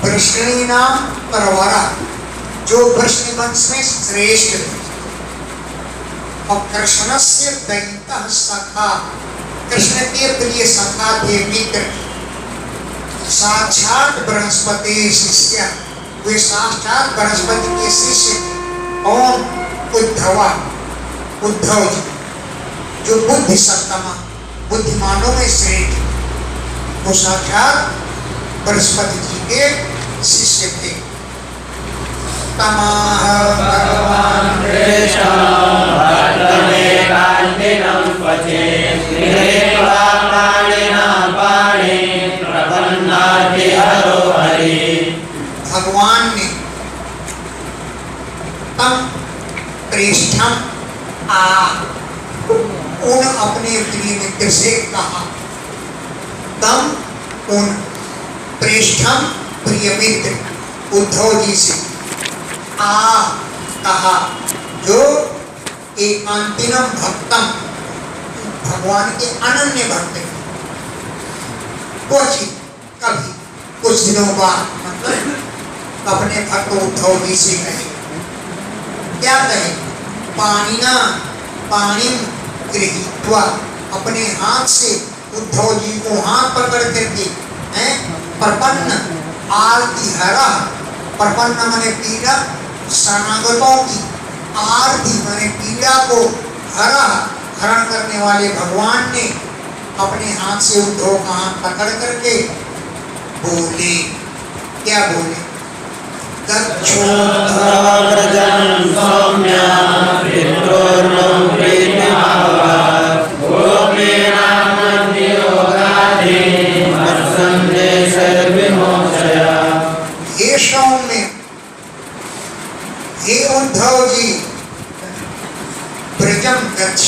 वृष्णीनां परवरा, जो वृष्णि वंश में श्रेष्ठ थे। और कृष्णस्य दैतः सखा, कृष्ण के प्रिय सखा थे, मित्र, साक्षात बृहस्पति शिष्य, वे साक्षात बृहस्पति के शिष्य थे। और उद्धवा, उद्धव जी, जो बुद्धि सत्तमा, बुद्धिमानों में श्रेष्ठ, वो साक्षात बृहस्पति जी के शिष्य थे। तमाह भगवान कृष्ण भगवान ने तम प्रेष्ठम उन अपने प्रिय मित्र से कहा, तम उन प्रेष्ठम प्रिय मित्र उद्धव जी से कहा, जो एकांतिनम भक्तम, भगवान के अनन्य भक्त हैं। क्वचित, कभी, कुछ दिनों बाद, मतलब अपने भक्त उद्धव जी से कहे, क्या कहे? पाणिना पाणिम गृहीत्वा, अपने हाथ से उद्धव जी को हाथ पकड़ करके, प्रपन्न आरती हरा, प्रपन्न माने पीड़ा, शरणागतों की आरती माने पीड़ा को हरा, हरण करने वाले भगवान ने अपने हाथ से उद्धव का हाथ पकड़ करके बोले, क्या बोले? हे सौम्य, हे उद्धव जी, ब्रजम गच्छ,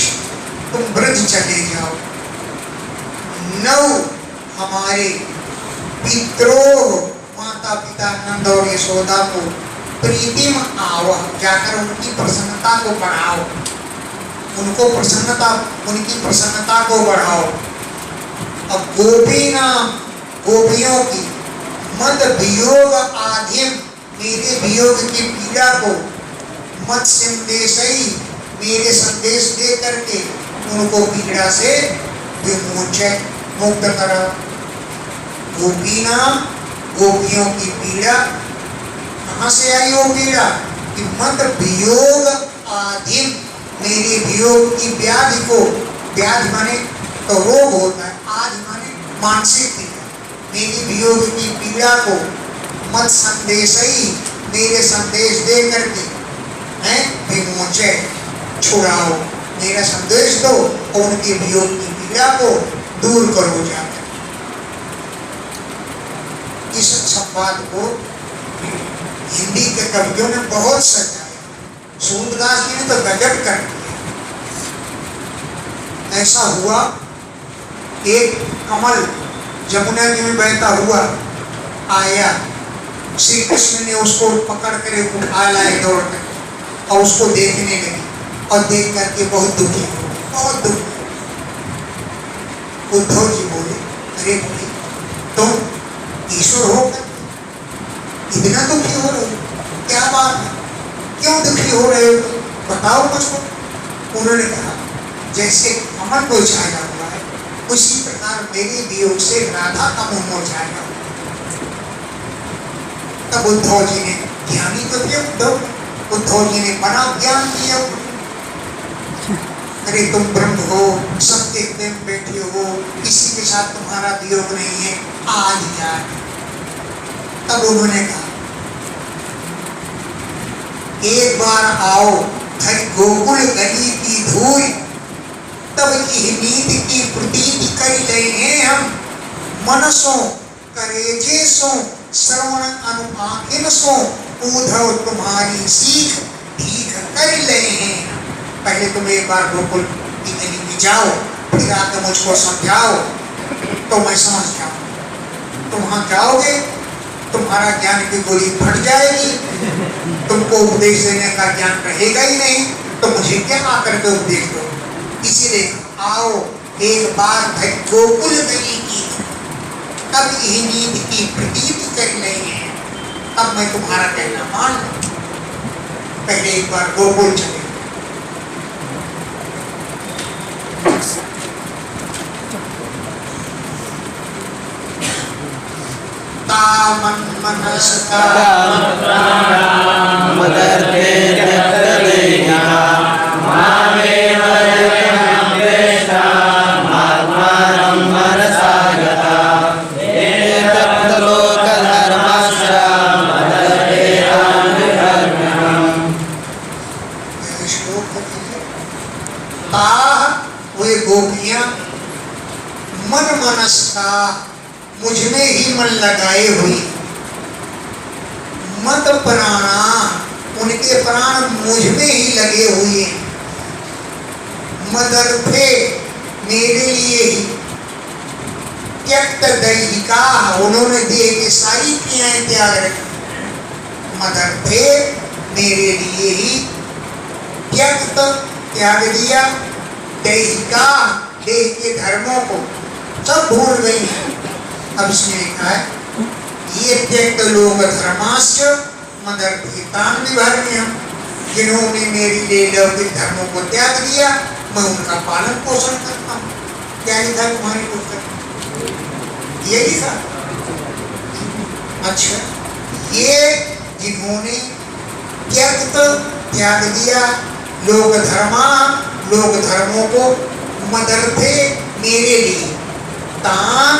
तुम ब्रज चले जाओ। नौ हमारे पितरों, माता पिता नंद और यशोदा को प्रीतिम आव, जाकर उनकी प्रसन्नता को बढ़ाओ, उनको प्रसन्नता, उनकी प्रसन्नता को बढ़ाओ। अब गोपीना, गोपियों की मद वियोग आधिम, मेरे वियोग की पीड़ा को मत संदेशई, मेरे संदेश दे करके उनको पीड़ा से विमोचन, मुक्त करो। गोपीना, गोपियों की पीड़ा, कहाँ से आई वो पीड़ा? कि मत वियोग आधिम, मेरे वियोग की व्याधि को, व्याधि माने तो रोग होता है, आदि माने मानसिक पीड़ा, मेरी वियोग की पीड़ा को मत संदेशई, मेरे संदेश दे करके विमोचन, छुड़ाओ, मेरा संदेश दो और उनके वियोग की पीड़ा को दूर करो जाकर। इस संवाद को हिंदी के कवियों ने बहुत सजाया, सूरदास जी ने तो गजब कर दिया। ऐसा हुआ, एक कमल जमुना जी में बहता हुआ आया, श्री कृष्ण ने उसको पकड़ कर उठा लाए दौड़ कर और उसको देखने लगे, और देख करके बहुत दुखी हो, बहुत दुखी। उद्धव जी बोले, अरे भाई, तुम ईश्वर होकर इतना दुखी हो रहे हो, क्या बात है, क्यों दुखी हो रहे हो, बताओ मुझको। उन्होंने कहा, जैसे कमल को छाया हुआ है, उसी प्रकार मेरे वियोग से राधा का मुंह मुरझाया। तब उद्धव जी ने, ज्ञानी तो थे उद्धव जी ने बड़ा ज्ञान दिया। अरे तुम ब्रह्म हो, सबके हृदय में बैठे हो, किसी के साथ तुम्हारा वियोग नहीं है, आज याद। तब उन्होंने कहा, एक बार आओ धर गोकुल गली की धूल, तब की नीति की प्रतीति कर लेंगे हम, मनसों करेजे सो श्रवण अनुपाखिन सो, उद्धव तुम्हारी सीख ठीक कर लेंगे। पहले तुम एक बार गोकुल की गली में जाओ, फिर आकर मुझको समझाओ तो मैं समझ जाऊं। तुम वहां जाओगे तुम्हारा ज्ञान की गोली फट जाएगी, तुमको उपदेश देने का ज्ञान रहेगा ही नहीं, तो मुझे क्या आकर के उपदेश दो। इसीलिए आओ एक बार भाई गोकुल गली की, तब यही नींद की प्रतीति कर रही है, तब मैं तुम्हारा कहना मान लूं। पहले एक बार गोकुल चले। तामन मनस्ता मदर्थे जगदेहा मामेव यज्ञेष्टा आत्मानं मनसा गता एतत् लोकधर्मश्च मदर्थे अनुकर्मणम्। वे गोपियां मन मनस्ता मुझमें ही मन लगाए हुई, मत प्राणा उनके प्राण मुझमें ही लगे हुए, मदर्थे मेरे लिए ही, त्यक्त दैहिका उन्होंने देह की सारी क्रियाएं त्याग रखी, मदर्थे मेरे लिए ही त्यक्त त्याग दिया, दैहिका देह के धर्मों को सब भूल गई। अब इसमें लिखा है ये त्यक्त लोक धर्माश्च मदर्थीतान विभर्म्यहम्, जिन्होंने मेरे लिए लौकिक धर्मों को त्याग दिया मैं उनका पालन पोषण करता हूँ। क्या लिखा तुम्हारी पुस्तक? ये लिखा। अच्छा, ये जिन्होंने त्यक्त त्याग दिया लोक धर्मों को मदर्थे मेरे लिए, तान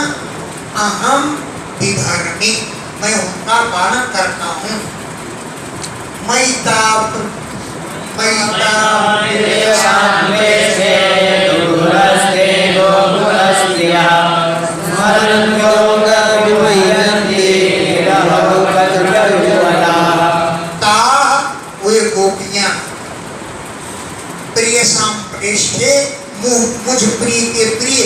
अहम विभर्मि मैं उनका पालन करता हूँ। मैताप वे गोपियां प्रिय सांप्रेष्ठे मुझ प्रिय के प्रिय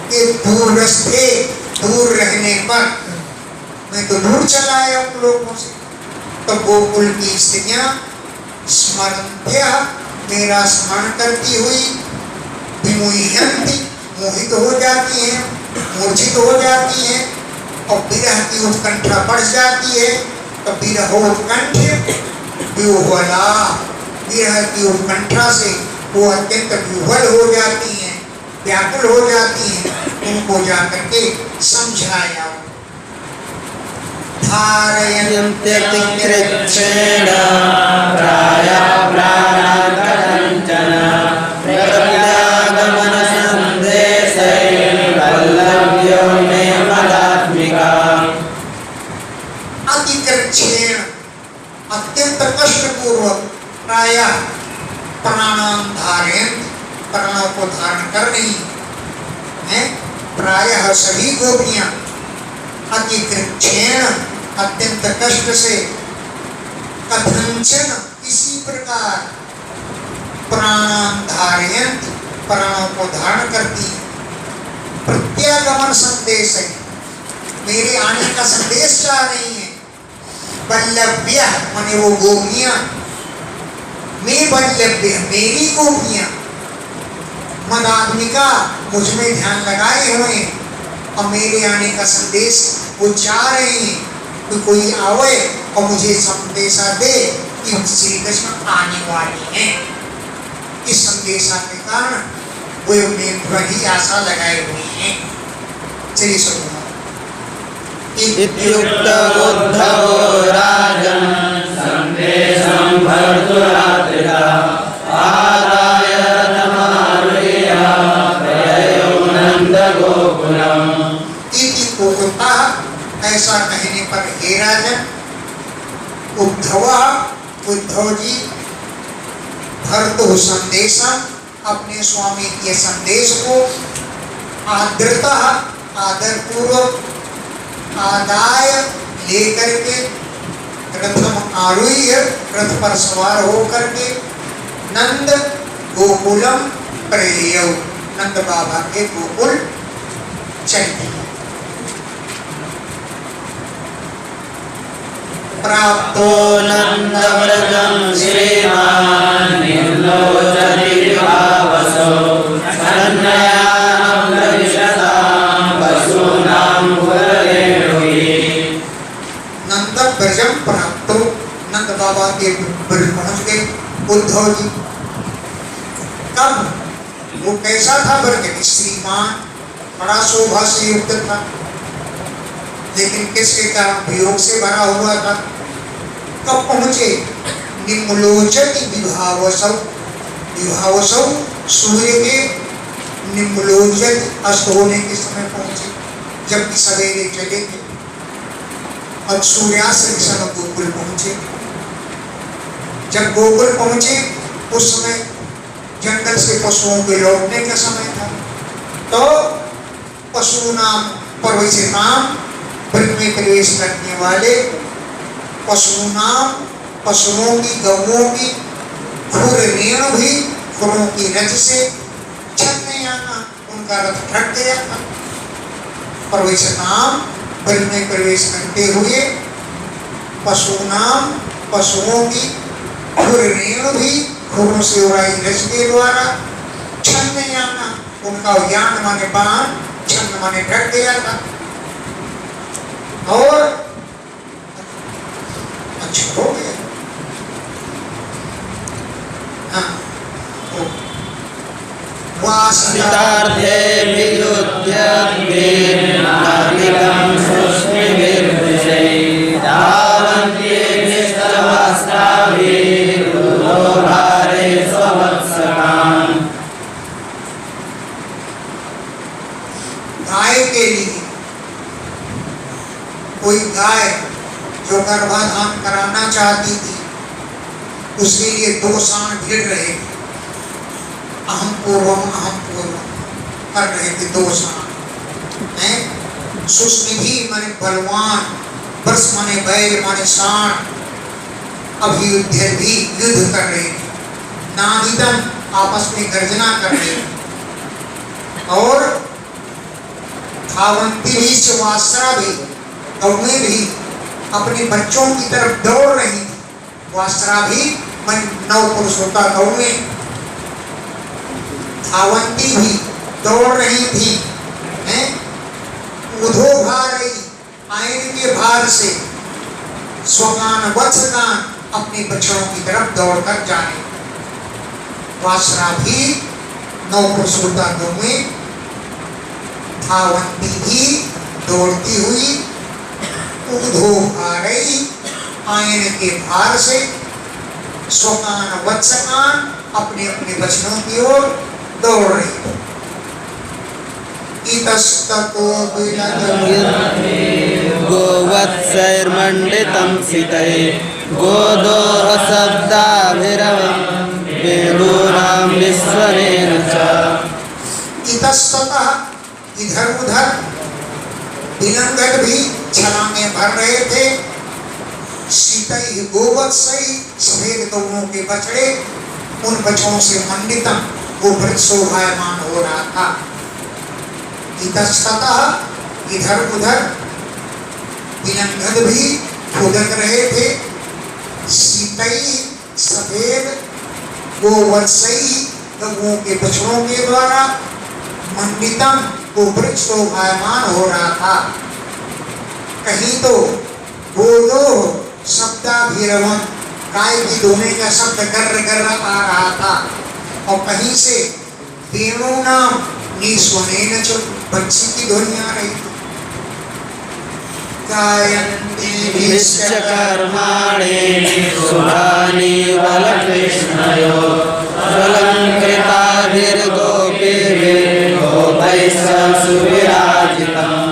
के दूरस्थे दूर रहने पर, मैं तो दूर चला आया उन लोगों से, तो गोकुल की स्त्रियां स्मरन्त्या मेरा स्मरण करती हुई विमुह्यन्ति मोहित हो जाती हैं, मूर्छित हो जाती हैं, और विरह की उत्कंठा बढ़ जाती है। तो विरहोत्कंठ विह्वला, विरह की उत्कंठा से वो अत्यंत विह्वल हो जाती हैं, व्याकुल हो जाती हैं। उनको जाकर के समझाया। धारयन्त्यतिकृच्छेण प्रायः प्राणान्तरञ्चन प्रत्यागमनसन्देशैर्वल्लभ्यो मे मदात्मिका। अतिकृच्छेण अत्यंत कष्टपूर्वक, प्रायः प्राणां धारयन्ति प्राणों को धारण कर रही हैं, प्रायः सभी गोपियां अतिकृच्छेण अत्यंत कष्ट से, कथंचन इसी प्रकार, प्राणां धारयन्ति प्राणों को धारण करती, प्रत्यागमन संदेश है मेरे आने का संदेश चाह रही है। वल्लभ्य माने वो गोपियां, मैं वल्लभ्य मेरी गोपियां, मदात्मिका मुझमें ध्यान लगाए हुए और मेरे आने का संदेश वो चाह रहे हैं कि कोई आवे और मुझे संदेशा दे कि श्री कृष्ण आने वाले हैं। इस संदेशा के कारण वो वही आशा लगाए हुए हैं। चलिए सुनो। इत्युक्त उद्धवो राजन् संदेशं भर्तुरात्रिता आदाय रथमारुह्य प्रययौ नन्दगोकुलम्। इति उक्ता, ऐसा कहने पर हे राजन, उद्धव जी भर्तु संदेशा अपने स्वामी के संदेश को आदरता आदरपूर्वक आदाय लेकर के रथम आरूह्य रथ पर सवार होकर के नंद गोकुलम प्रययौ नंद बाबा के गोकुल चल दिए। प्राप्तो नन्दव्रजं श्रीमान् निर्लोचति विभावसो कन्यायां प्रविशतां पशूनां पुररेणुहि। नंद ब्रजम प्राप्तो, नंद बाबा के ब्रज पहुंच गए उद्धव जी। कब? वो कैसा था ब्रज? श्रीमान, बड़ा शोभा से युक्त था, लेकिन किसके कारण? वियोग से भरा हुआ था। कब पहुंचे? निम्नलोचति विभावसौ, विभावसौ सूर्य के निम्नलोचत अस्त होने के समय पहुंचे, जबकि सवेरे चले थे। अब सूर्यास्त के समय गोकुल पहुंचे। जब गोकुल पहुंचे उस समय जंगल से पशुओं के लौटने का समय था। तो पशु नाम पर्व से नाम ब्रज में प्रवेश करने वाले पशु नाम, पशुओं की, गौओं की खुर रेणु भी खुरों की रज से छलने आना, उनका रथ फट गया था। पर्व से नाम ब्रज में प्रवेश करते हुए पशु नाम, पशुओं की खुर रेणु भी खुरों से उड़ाई रज के द्वारा छलने आना, उनका यान माने बाण, छन्न माने ढक गया था। और अच्छा हो गया। हाँ, सितार्थे विद्युद्यग्ने नाविकं शुष्मिर्विषे धावन्ति निस्तवस्त्राभिः लोभारे स्ववत्सकान्। गाय के लिए, कोई गाय जो गर्भाधान कराना चाहती थी, उसके लिए दो साण भिड़ रहे थे। अहम पूर्वम कर रहे थे दो साण हैं। सुष्मिभी माने बलवान, वर्ष माने बैल माने साण, अभियुद्ध भी युद्ध कर रहे थे। नादिदम आपस में गर्जना कर रहे थे। और धावंती भी, सुवासरा भी, गौएं भी अपने बच्चों की तरफ दौड़ रही थी। वासरा भी मन नव पुरुष होता, गौएं धावंती भी दौड़ रही थी, हैं? उधो भारी, आयन के भार से स्वगान वत्सगान अपने बच्चों की तरफ दौड़कर जाने। वासरा भी नव पुरुष होता, गौएं धावंती भी दौड़ती हुई उधो भारी, आयन के भार से स्वकान वत्सकान अपने अपने बच्चों की ओर दौड़ रही। इतस्ततो गोवत्सैर्मण्डितं सितै गोदोह शब्दाभिरवं वेणूनां निस्वनेन च। इतस्ततः, इधर उधर विलंघक भी छलांगे भर रहे थे। सीतई गोवत्सई, सफेद गौओं के बछड़े, उन बछड़ों से मंडितम वो वृक्ष शोभायमान हो रहा था। इतस्ततः, इधर उधर विलंघक भी फुदक रहे थे। सीतई, सफेद, गोवत्सई, गौओं के बछड़ों के द्वारा, मंडितम वो वृक्ष शोभायमान हो रहा था। कहीं तो गोदो शब्दाभिरवम, गाय की दोने का शब्द गर्र गर्र आ रहा था। और कहीं से वेणु नाम निस्वनेन च, बंसी की ध्वनि आ रही थी। गायन्ति विश्वकर्माणि शुभानि बलकृष्णयो अलङ्कृताभिर्गोपीभिः गोपैः सुविराजितम्।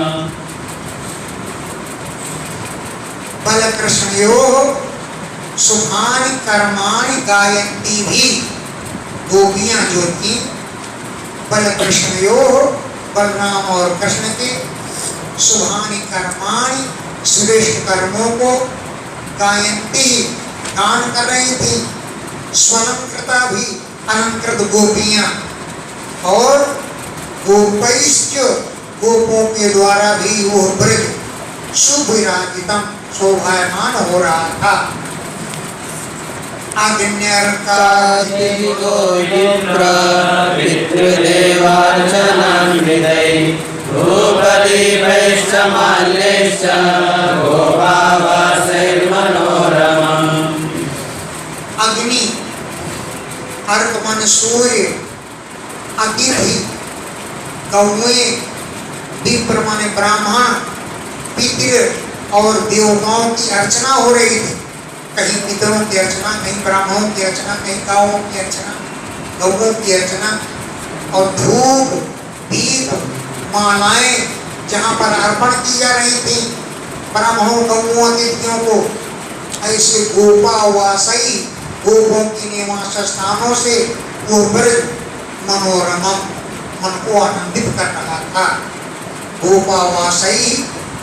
बलकृष्णयोः शुभानि कर्माणि गायन्ति भी, गोपियां जो थी बलकृष्णयोः, बलराम और कृष्ण के शुभानि कर्माणि, श्रेष्ठ कर्मों को गायन्ति गान कर रही थी। स्वलंकृता भी, अलंकृत गोपियां, और गोपैश्च गोपों के द्वारा भी वो ब्रज सुविराजितम शोभायमान हो रहा था। कातिको विप्र पितृदेवार्चनान्वितै धूपदीपैश्च माल्यैश्च गोपावासैर्मनोरमम्। अग्नि, अर्क मन सूर्य, अतिथि, कौए, विप्र माने ब्राह्मण, पितृ और देवताओं की अर्चना हो रही थी। कहीं पितरों की अर्चना, कहीं ब्राह्मणों की अर्चना, कहीं गाँवों की अर्चना, गौओं की अर्चना, और धूप, दीप, मालाएं जहाँ पर अर्पण की जा रही थी ब्राह्मणों, गौओं, अतिथियों को, ऐसे गोपावासई गोपों की निवास स्थानों से वो ब्रज मनोरमम मन को आनंदित कर रहा था। गोपावासई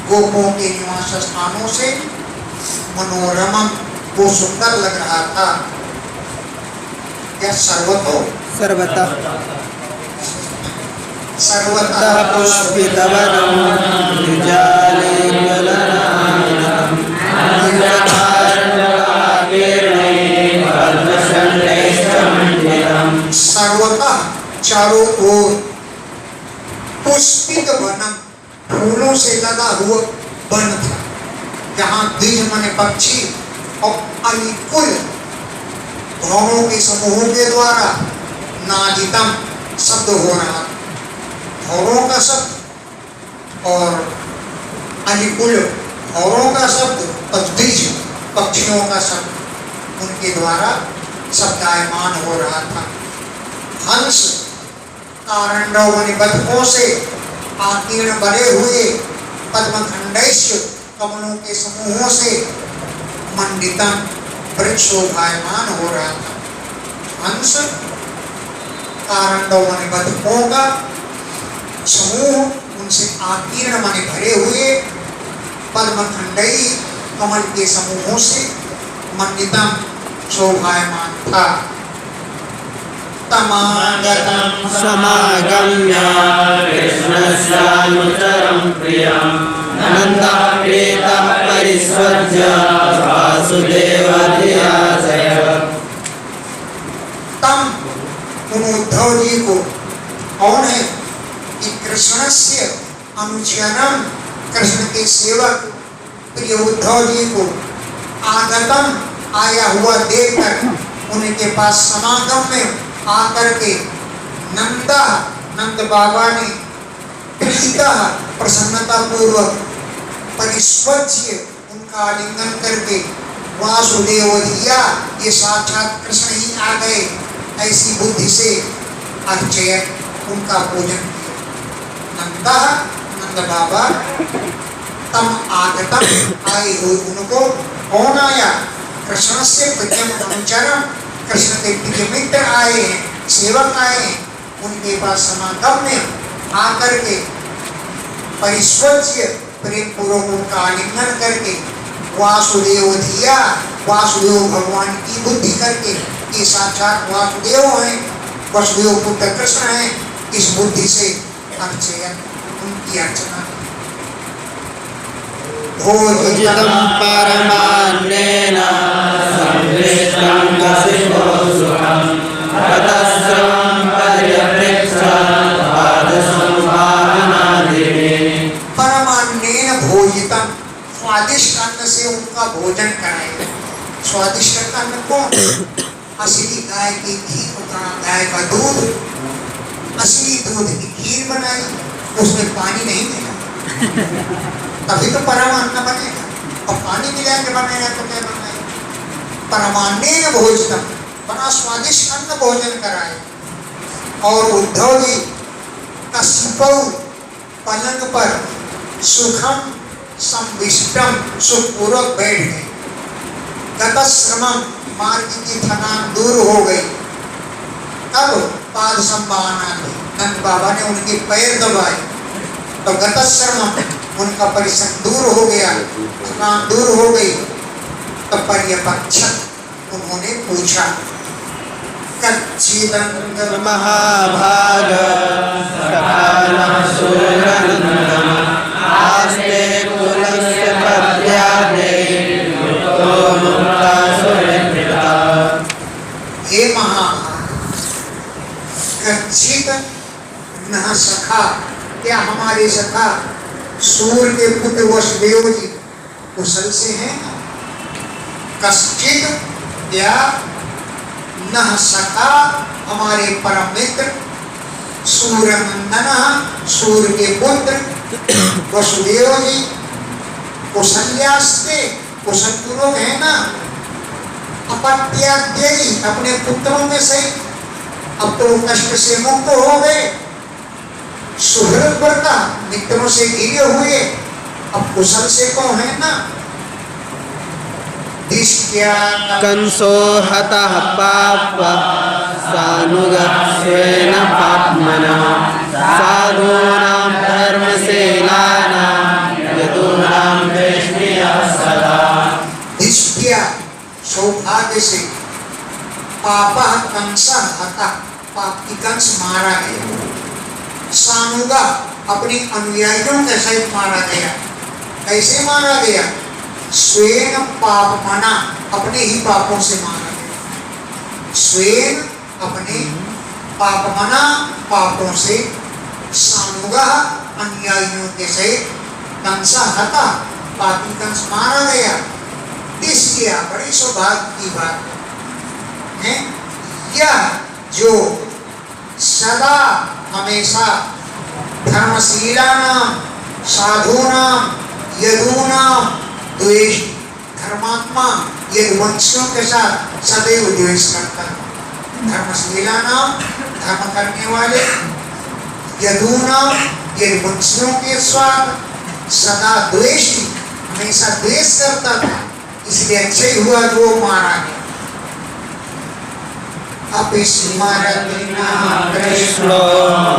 गोपों के निवास स्थानों से मनोरमम वो सुंदर लग रहा था। क्या सर्वतो सर्वतः सर्वतः पुष्पितवनं विजाले ज्वलनाननं अंधकारकीर्णैः पद्मशण्डैश्चमण्डितम्। सर्वतः चारों ओर पुष्पित वनम फूलों से लगा हुआ वन था, जहाँ द्विज माने पक्षी और अनिकुल भौरों के समूहों के द्वारा नादितम शब्द हो रहा था। भौरों का शब्द और अनिकुल भौरों का शब्द और द्विज पक्षियों का शब्द उनके द्वारा शब्दायमान हो रहा था। हंस कारंडव माने बतखों से आकीर्ण बने हुए पद्मखंडैश्च कमलों के समूहों से मंडितम वृक्ष शोभायमान हो रहा था। हंस कारंडव माने बतखों का समूह उनसे आकीर्ण माने भरे हुए पद्मखंडई कमल के समूहों से मंडितम शोभायमान था। समागम्य कृष्णस्यानुचरं प्रियं नन्दः प्रीतः परिस्वज्य वासुदेवधियाजयत्। तम उन उद्धव जी को कौन है कि कृष्णस्य अनुचरम कृष्ण के सेवक प्रिय उद्धव जी को आगतम आया हुआ देखकर उनके पास समागम में आकर के नंदा नंद बाबा ने प्रीता प्रसन्नता पूर्वक परिस्वज्य उनका आलिंगन करके वासुदेव दिया, ये साक्षात कृष्ण ही आ गए, ऐसी बुद्धि से अर्चयन उनका पूजन किया। नंदा नंद बाबा तम आगतम आए हुए उनको कौन आया? कृष्ण से प्रियम अनुचरम कृष्ण के प्रिय मित्र आए हैं, सेवक आए हैं, उनके पास समागम में आकर के परिस्वज्य प्रेम पूर्वक उनका आलिंगन करके वासुदेव दिया, वासुदेव भगवान की बुद्धि करके कि साक्षात वासुदेव हैं, वसुदेव पुत्र कृष्ण हैं, इस बुद्धि से अर्चयन उनकी अर्चना। भोजितं परमान्नेन संविष्टं कसितो सुखं ततस्रवं पर्यप्रेक्ष्य पादसंभावनादिभिः। परमान्नेन भोजितं स्वादिष्ट अन्न से उनका भोजन कराए। स्वादिष्ट अन्न कौन? असली गाय की घी का, गाय का दूध, असली दूध की खीर बनाई, उसमें पानी नहीं मिला तभी तो परम अन्न बनेगा, और पानी मिला के बनेगा तो क्या बनाएगा? परमान्नेन भोजितम बड़ा स्वादिष्ट अन्न भोजन कराए। और उद्धव जी कस्पौ पलंग पर सुखम संविष्टम सुखपूर्वक बैठ गए। गतश्रमम मार्ग की थकान दूर हो गई। तब पाद संभावना दी, नंद बाबा ने उनके पैर दबाए तो गतश्रमम उनका परिश्रम दूर हो गया, थकान दूर हो गई। तब पर्यपक्षत उन्होंने पूछा कच्चिदंग महाभाग आस्ते कुलस्य पद्यादेः हे महाभाग, कच्चित न सखा, क्या हमारे सखा सूर्य के पुत्र वसुदेव जी कुशल से हैं? कश्चित क्या न सखा, हमारे परम मित्र सूर्य नंदन, सूर्य के पुत्र वसुदेव जी कुशल्यास्ते, कुशल लोग है ना। अपत्याद्ययी, अपने पुत्रों में से अब तो कष्ट से मुक्त हो गए। सुहृद व्रता, मित्रों से घिरे हुए, अब कुशल से कौन है ना। कंसो हतः पाप्वा सानुगस्वेन पाप्मना साधूनां धर्मशीलानां यदूनां वेश्मियः सदा। दिष्ट्या, सौभाग्य से, पापा कंस हता, पाप की कंस मारा गया। सानुगा, अपने अनुयायियों के सहित मारा गया। कैसे मारा गया? स्वयं पाप मना, अपने ही पापों से मारा गया। स्वयं अपने पाप मना, पापों से। सानुगा, अनुयायियों के सहित। कंस हता, पापी कंस मारा गया। इसलिए बड़ी सौभाग्य की बात है यह जो सदा हमेशा धर्मशीला नाम, साधु नाम, यदु नाम द्वेष, धर्मात्मा यदुवंशियों के साथ सदैव द्वेष करता है। धर्मशीला नाम, धर्म करने वाले, यदु नाम यदुवंशियों के साथ सदा द्वेष, हमेशा द्वेष करता था। इसलिए अच्छा ही हुआ जो मारा गया। कृष्णो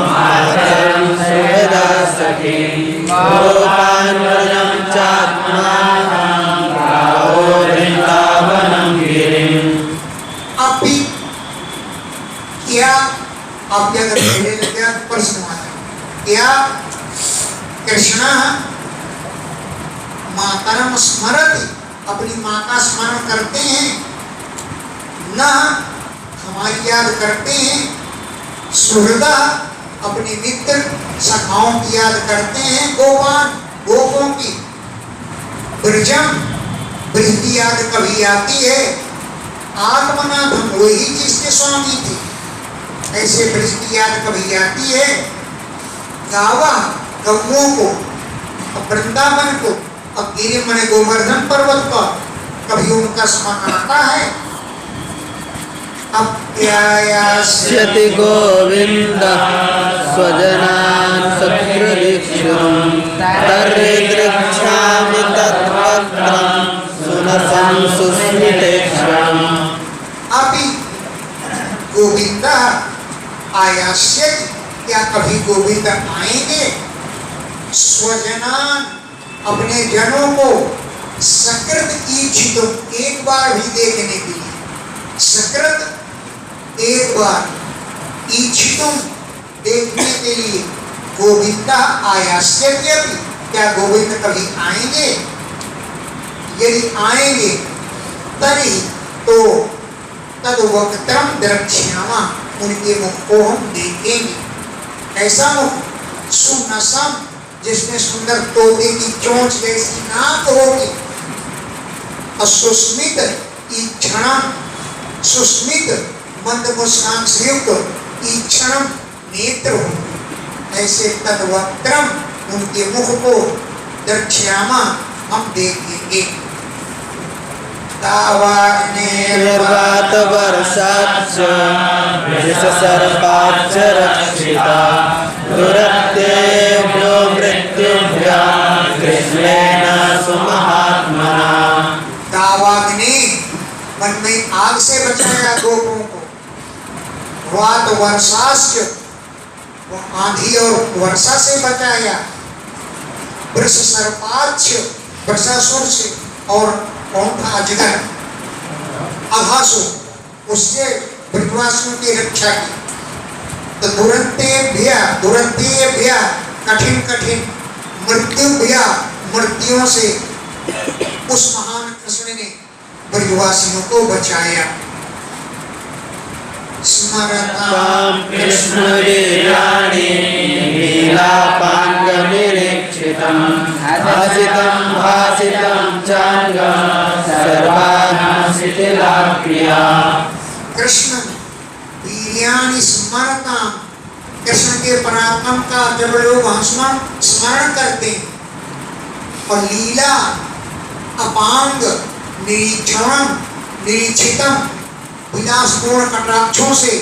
मातरं सदा सखी गोपान् व्रजं चात्मानं गावो वृन्दावनं गिरिम्। अपि क्या, आप अगर पहले क्या प्रश्न आता है, क्या कृष्ण मातरम स्मरति, अपनी माँ का स्मरण करते हैं, न हमारी याद करते हैं। सुहृदा, अपने मित्र सखाओं की याद करते हैं। गोपान, गोपों की। ब्रजम, ब्रज की याद कभी आती है। आत्मनाथ, वही जिसके स्वामी थे, ऐसे ब्रज की याद कभी आती है। गावा, गौओं को, वृंदावन को, अब गिरि मन गोवर्धन पर्वत पर कभी उनका स्मरण आता है। अप्यायास्यति गोविन्दः स्वजनान् सकृदीक्षितुं तर्हि तद्वक्त्रं सुनसं सुस्मितेक्षणम्। अपि गोविंदा आयास्यति, क्या कभी गोविंद आएंगे? स्वजनान, अपने जनों को, सकृत ईक्षितुं, एक बार भी देखने के लिए। सकृत, एक बार, ईक्षितुं, देखने के लिए। गोविंदा आयास्यति, क्या गोविंद कभी आएंगे? यदि आएंगे तभी तो तद्वक्त्रम द्रक्ष्यामा, उनके मुख को हम देखेंगे। ऐसा मुख, सुनसम, जिसमें सुंदर तोते की चोंच जैसी नाक होगी। असुस्मित ईक्षणम, सुस्मित मंद मुस्कान से युक्त ईक्षणम, नेत्र होंगे। ऐसे तद्वक्त्रम, उनके मुख को द्रक्ष्यामा, हम देखेंगे। निर्वात वर्षाच्च विषसर्पाच्च रक्षिता दुरत्येभ्यो मृत्युभ्यां कृष्णेन सुमहात्मना। दावाग्नि, मन में आग से बचाया गोपों को। वात वर्षाश्च, वो आंधी और वर्षा से बचाया। वृष सर्पाच्च, वृषासुर से, और कौन था? अजगर, अघासुर, उससे ब्रजवासियों की रक्षा की। तो दुरंतेभ्य, कठिन कठिन, मृत्युभ्य, मृत्युओं से उस महान कृष्ण ने ब्रजवासियों को बचाया। स्मरताम् कृष्णवीर्याणि लीलापाङ्गनिरीक्षितम् हसितं भासितं चाङ्ग सर्वानाशिथिलाक्रिया। कृष्ण वीर्याणि स्मरताम्, कृष्ण के पराक्रम का जब लोग स्मरण करते हैं और लीला अपांग निरीक्षितम विलासपूर्ण कटाक्षों से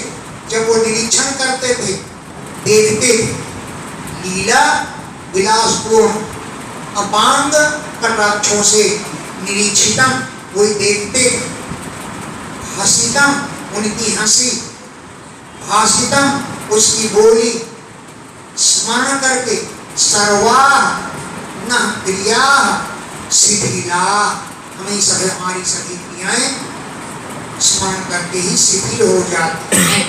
जब वो निरीक्षण करते थे, देखते थे, लीला विलासपूर्ण अपांग कटाक्षों से निरीक्षितम वो देखते थे, हसितम उनकी हंसी, भाषितम उसकी बोली, स्मरण करके सर्वा न क्रिया शिथिला, हमें सभी हमारी सभी क्रियाएं स्मरण करके ही शिथिल हो जाती हैं।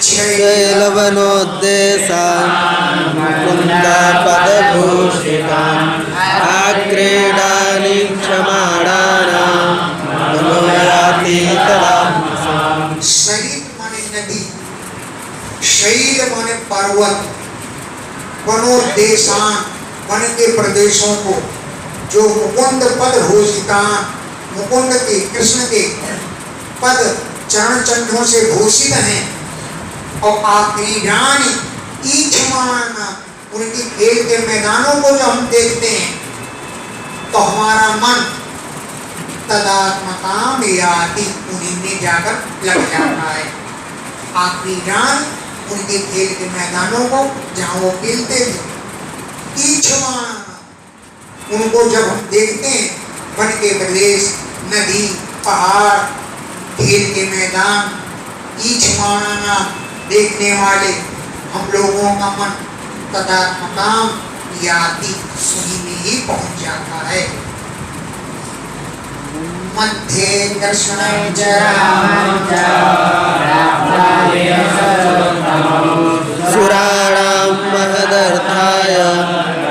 शैलवनोद्देशान् मुकुन्दपदभूषितान् आक्रीडानि क्षमाणानां मनोयाति तदात्मसाम्। शरीर माने नदी, शैल माने पर्वत, वनोद्देशान वन के प्रदेशों को जो मुकुंद पद भूषितान मुकुंद के कृष्ण के पद चरण चंद्रों से भूषित हैं और आक्रीडानि ईक्षमान उनकी खेल के मैदानों को जो हम देखते हैं तो हमारा मन तदात्मकाम याति उन्हीं में जाकर लग जाता है। आक्रीडानि उनके खेल के मैदानों को जहाँ वो खेलते थे, ईक्षमान उनको जब हम देखते हैं वन के प्रदेश, नदी, पहाड़, खेल के मैदान, ईक्षमाना देखने वाले हम लोगों का मन तदात्मकाम याति उन्हीं में ही पहुंच जाता है। मध्ये दर्शनं च सुराणां महदर्थाय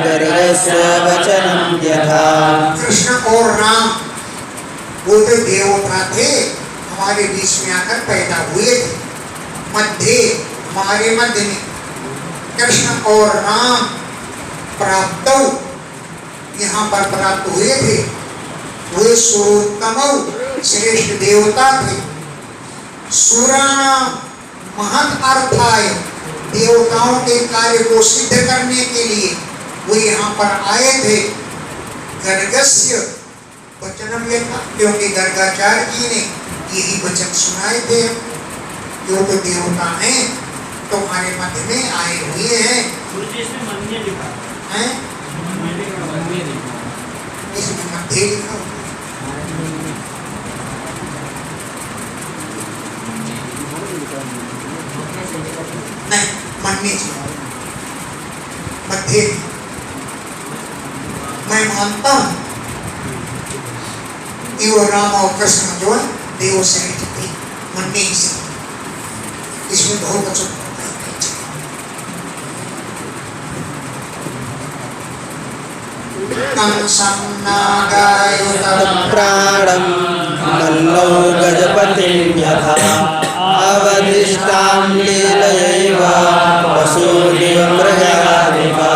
गर्गस्य वचनं यथा। कृष्ण और राम वो तो देवता थे, हमारे बीच में आकर पैदा हुए थे। मध्य हमारे मध्य में कृष्ण और राम प्राप्त यहाँ पर प्राप्त हुए थे। वे सुरोत्तम श्रेष्ठ देवता थे। सुराणाम महत् अर्थाय देवताओं के कार्य को सिद्ध करने के लिए वो यहाँ पर आए थे। गर्गस्य वचनम यथा क्योंकि गर्गाचार्य जी ने यही वचन सुनाए थे, जो तो देवता हैं तुम्हारे मध्य में आए हुए हैं। इसमें मध्य लिखा नहीं, मन्य मध्य। मैं मानता हूं कि वो राम और कृष्ण जो है देव सहित थे, मन्य से इसमें बहुत अच्छा प्राणं मल्लौ गजपतिं यथा अवधिष्ठां लीलयैव वसूनिव प्रजाधिपा।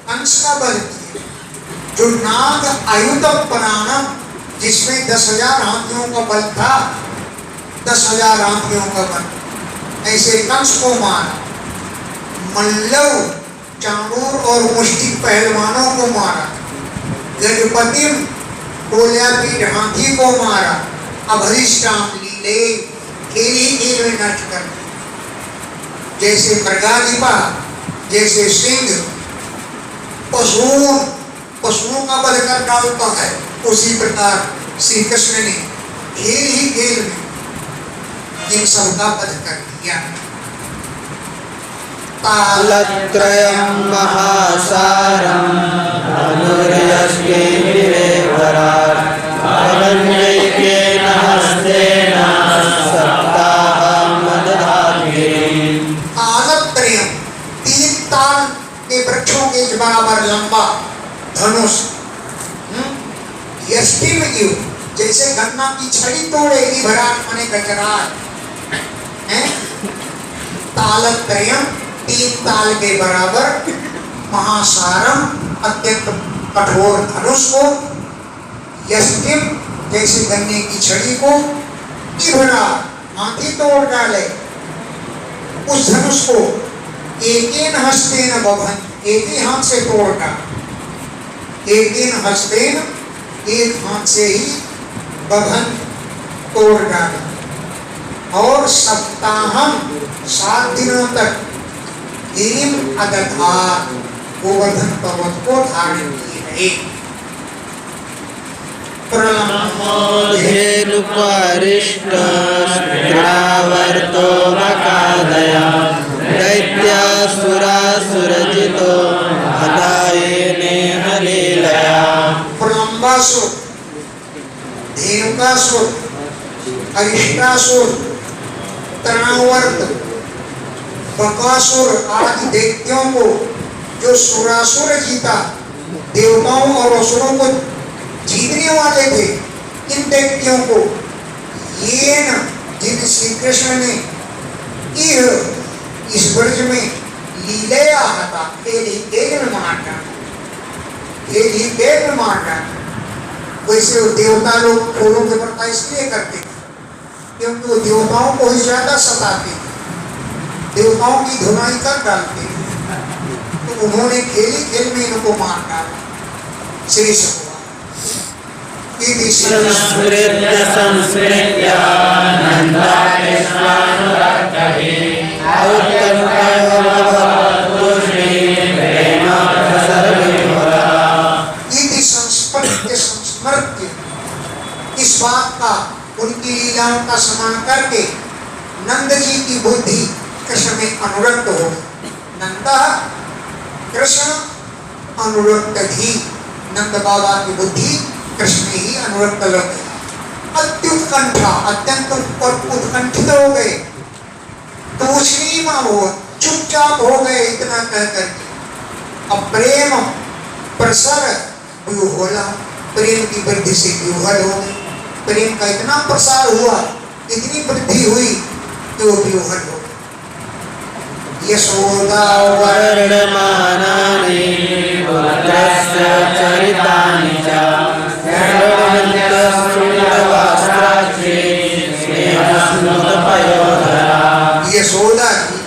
कंस का बल जो नाग आयुध प्राणम जिसमें 10,000 हाथियों का बल था, 10,000 हाथियों का बल, ऐसे कंस को मारा। मल्लव चाणूर और मुष्टिक पहलवानों को मारा। गजपति गोल्यापीठ हाथी को मारा। अभरिष्टाम लीले खेल ही खेल में नष्ट कर दिया। जैसे मृगाधिपा, जैसे सिंह पशुओं का वध कर डालता है, उसी प्रकार श्री कृष्ण ने खेल ही खेल में इन सबका वध कर दिया। तालत्रयं महासारं धनुर्यष्टिभिरेवराट् अरण्यैकेन हस्तेन सप्ताहमदधाद्गिरिम्। तालत्रयं 3 ताल के वृक्षों के बराबर लंबा धनुष, यष्टि में जैसे गन्ना की छड़ी तोड़ेगी भराट मने गजराज है। तालत्रयम 3 ताल के बराबर, महासारम अत्यंत कठोर धनुष को, यष्टिम जैसे गन्ने की छड़ी को, भरा हाथी तोड़ डाले उस धनुष को, एक हस्ते न बभन, एक ही हाथ से तोड़ डाल, एक हस्ते न, एक हाथ से ही बभन तोड़ डाले। और सप्ताहम 7 दिनों तक गिरिम अदधार गोवर्धन पर्वत को धारण किए रहे। धेनुपारिष्टस्त्रावर्तो मकादया दैत्यासुरासुरजितो हतायेने हलीलया। प्रलंबासुर, धेनुकासुर, अरिष्टासुर, तृणावर्त, बकासुर आदि दैत्यों को जो सुरासुर जीता, देवताओं और असुरों को जीतने वाले थे, इन दैत्यों को ये न जिन श्री कृष्ण ने इस वर्ष में लीलया था, खेली देव में मार डाला, खेली देव में मार डाला। वैसे वो देवता लोग फूलों के व्रत इसलिए करते थे क्योंकि वो देवताओं को ही ज्यादा सताते थे, देवताओं की धुनाई कर डालते थे, तो उन्होंने खेली खेल में इनको मार डाला। श्री संस्मृत्य संस्मृत्य नन्दाकृष्णानुरक्तहि संस्मृत्य, इस बात का उनकी लीलाओं का स्मरण करके नंद जी की बुद्धि कृष्ण में अनुरक्त हो। नंदा कृष्ण अनुरक्त ही, नंद बाबा की बुद्धि कृष्ण में ही अनुरक्त लग गई। अत्युत्कंठा, अत्यंत उत्कंठित हो गए, तूष्णीमा हो, चुपचाप हो गए। इतना कह करके अब प्रेम प्रसर व्यूहोला, प्रेम की वृद्धि से व्यूहल हो गए। प्रेम का इतना प्रसार हुआ, इतनी वृद्धि हुई कि वो व्यूहल हो गए। यशोदा वर्णमानानि पुत्रस्य चरितानि च यशोदा की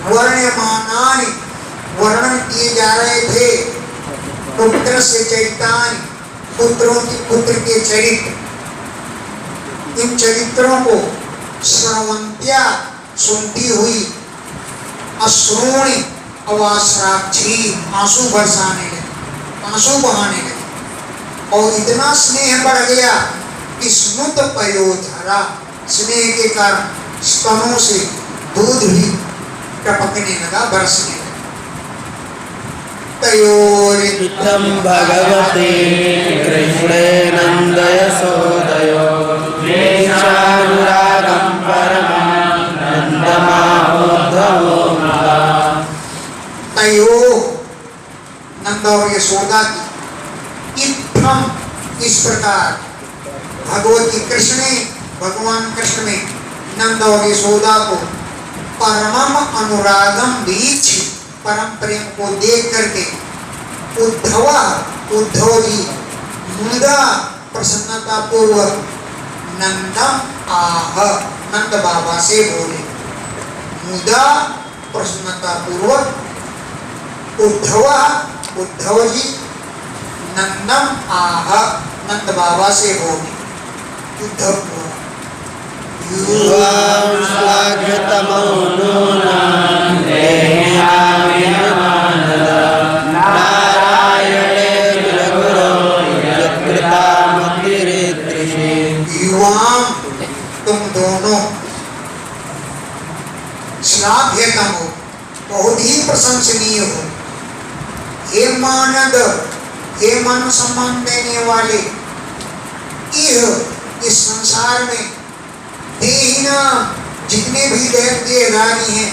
वर्णमानानि, वर्णन किए जा रहे थे पुत्र से चरितानि, पुत्र के चरित्र। इन चरित्रों को श्रवंत्या, सुनती हुई, अश्रूणि अवाश्राक्षी, आंसू बरसाने लगे, आंसू बहाने लगे। और इतना स्नेह बढ़ गया कि स्नुत पयोधरा, स्नेह के कारण स्तनों से दूध भी टपकने लगा, बरसने लगा। तयोरित्थं भगवते कृष्णे नन्दयशोदयो देशानुरागं परमं नन्दमाहोद्धवो महा। तयो, नंद और यशोदा की इत्थम, इस प्रकार भगवती कृष्ण, भगवान कृष्ण ने नंद और यशोदा को परमम अनुरागम बीच, परम प्रेम को देख करके उद्धव जी मुदा प्रसन्नता पूर्वक नंदम आह, नंद बाबा से बोले। मुदा प्रसन्नता पूर्वक उद्धव जी नंदम आह, नंद बाबा से बोले। उद्धव युवांश्लाघ्यतमो नूनां नारायणे गुरो यत्कृतामतिरित्रिषि। युवां, तुम दोनों श्लाघ्यतम हो, बहुत ही प्रशंसनीय हो। हे मानद, हे मान सम्मान देने वाले, इस संसार में देहिना जितने भी देहधारी हैं,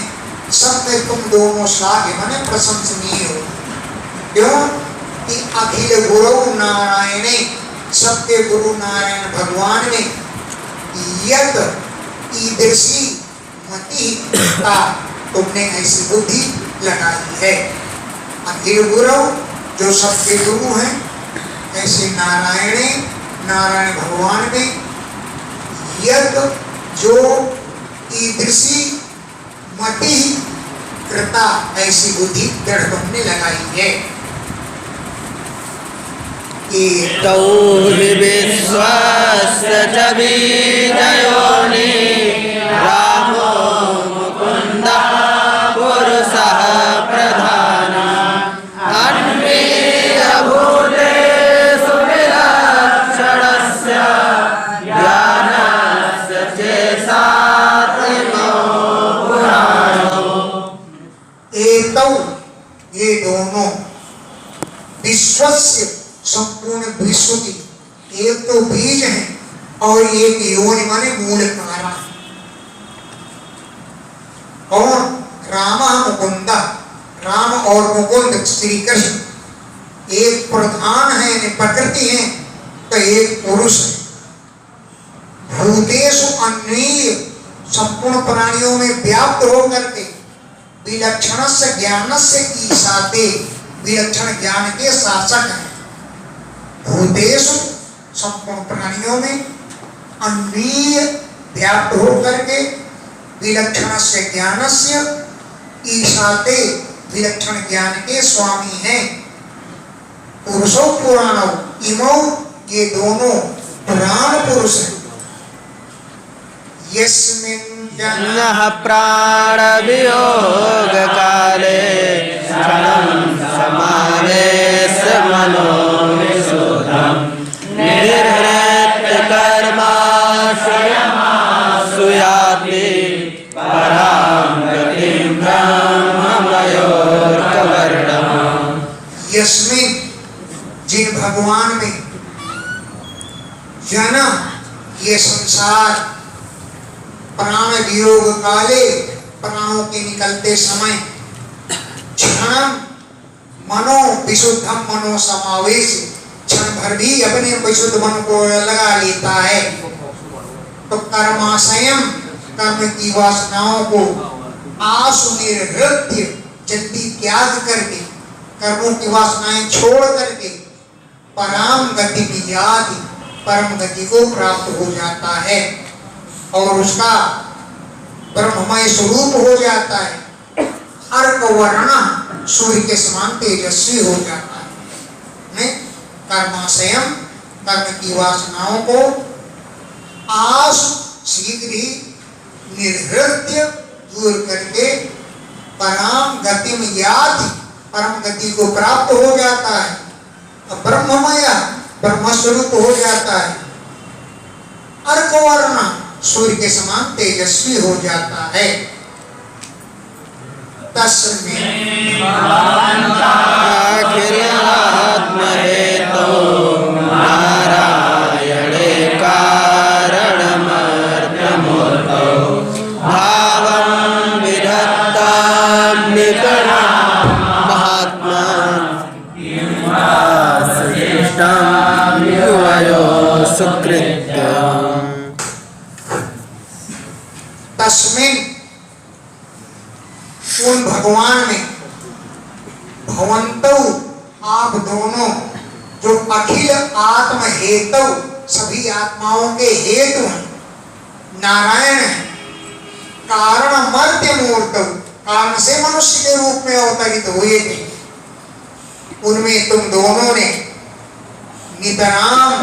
सब में तुम दोनों श्लाघ्य माने प्रशंसनीय हो। क्यों कि अखिल गुरु नारायणे, सबके गुरु नारायण भगवान ने यद ईदृशी मति का तुमने ऐसी बुद्धि लगाई है। अखिल गुरु जो सबके गुरु हैं, ऐसे नारायण भगवान ने यद जो ईदृशी मति कृता ऐसी बुद्धि दृढ़ तुमने लगाई है। तौ हि विश्वस्य च बीजयोनि रामो मुकुन्दः पुरुषः प्रधानः अन्वीय भूतेषु विलक्षणस्य ज्ञानस्य चेतात्मो पुराणो। एतौ ये दोनों विश्वस्य संपूर्ण विश्व की एक तो बीज है और एक योनि माने मूल कारण। कौन? राम मुकुंद, राम और मुकुंद श्री कृष्ण एक प्रधान है, प्रकृति है, तो एक पुरुष है। भूतेषु अन्वीय संपूर्ण प्राणियों में व्याप्त होकर के विलक्षण से ज्ञान से ईसाते विलक्षण ज्ञान के शासक हैं। भूतेषु संपूर्ण प्राणियों में अन्वीय व्याप्त होकर के विलक्षण से ज्ञान से ईशाते विलक्षण ज्ञान के स्वामी हैं। पुरुषो पुराणो इमो ये दोनों पुराण पुरुष हैं। यस्मिन् जन्नः प्राण वियोग काले क्षणं समावेश मनो विशुद्धं निर्हृत्य कर्माशयमासु याति परां गतिं ब्रह्ममयोर्कवर्णम्। यस्मिन् जिन भगवान में जन ये संसार प्राण वियोग काले प्राणों के निकलते समय क्षण मनो विशुद्धम मनो समावेश क्षण भर भी अपने विशुद्ध मन को लगा लेता है। तो कर्माशयम कर्म की वासनाओं को आसु निर्हृत्य जल्दी त्याग करके कर्मों की वासनाएं छोड़ करके पराम गति की याद परम गति को प्राप्त हो जाता है और उसका ब्रह्ममय स्वरूप हो जाता है। अर्क वर्ण सूर्य के समान तेजस्वी हो जाता है। कर्माशयम कर्म की वासनाओं को आस शीघ्र ही निर्हृत्य दूर करके पराम गति में याद परम गति को प्राप्त हो जाता है। ब्रह्ममय ब्रह्मस्वरूप हो जाता है। अर्क वर्ण सूर्य के समान तेजस्वी हो जाता है। तस्मै अखिल आत्महेतो नारायणे कारणमर्त्यमूर्तौ भावं विधत्तां निकटं महात्मा श्रेष्ठं युवयो सुकृत्यम्। तस्मिन् उन भगवान में भवंतौ आप दोनों जो अखिल आत्म हेतु सभी आत्माओं के हेतु हैं, नारायण है, कारण मर्त्य मूर्त कारण से मनुष्य के रूप में अवतरित हुए थे। उनमें तुम दोनों ने नितराम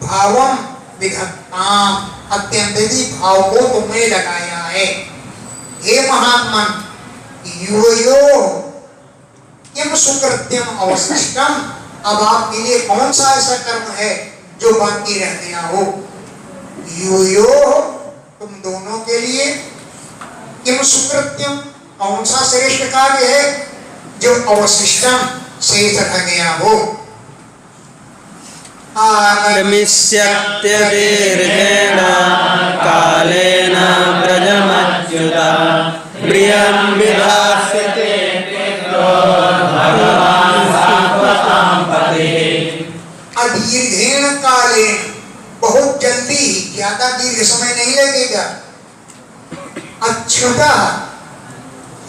भावम विधत्ताम अत्यंत भाव को तुमने लगाया है। हे महात्मन यो किम सुकृत्यम अवशिष्टम, अब आपके लिए कौन सा ऐसा कर्म है जो बाकी रह गया हो। यो तुम दोनों के लिए किम सुकृत्यम कौन सा श्रेष्ठ कार्य है जो अवशिष्टम शेष रह गया हो। आगमिष्यत्य दीर्घेण कालेन व्रजमच्युता प्रियं विधास्यते भगवान् सात्वतां पतिः। अदीर्घेण कालेन भी ज्यादा दीर्घ समय नहीं लगेगा। अच्युता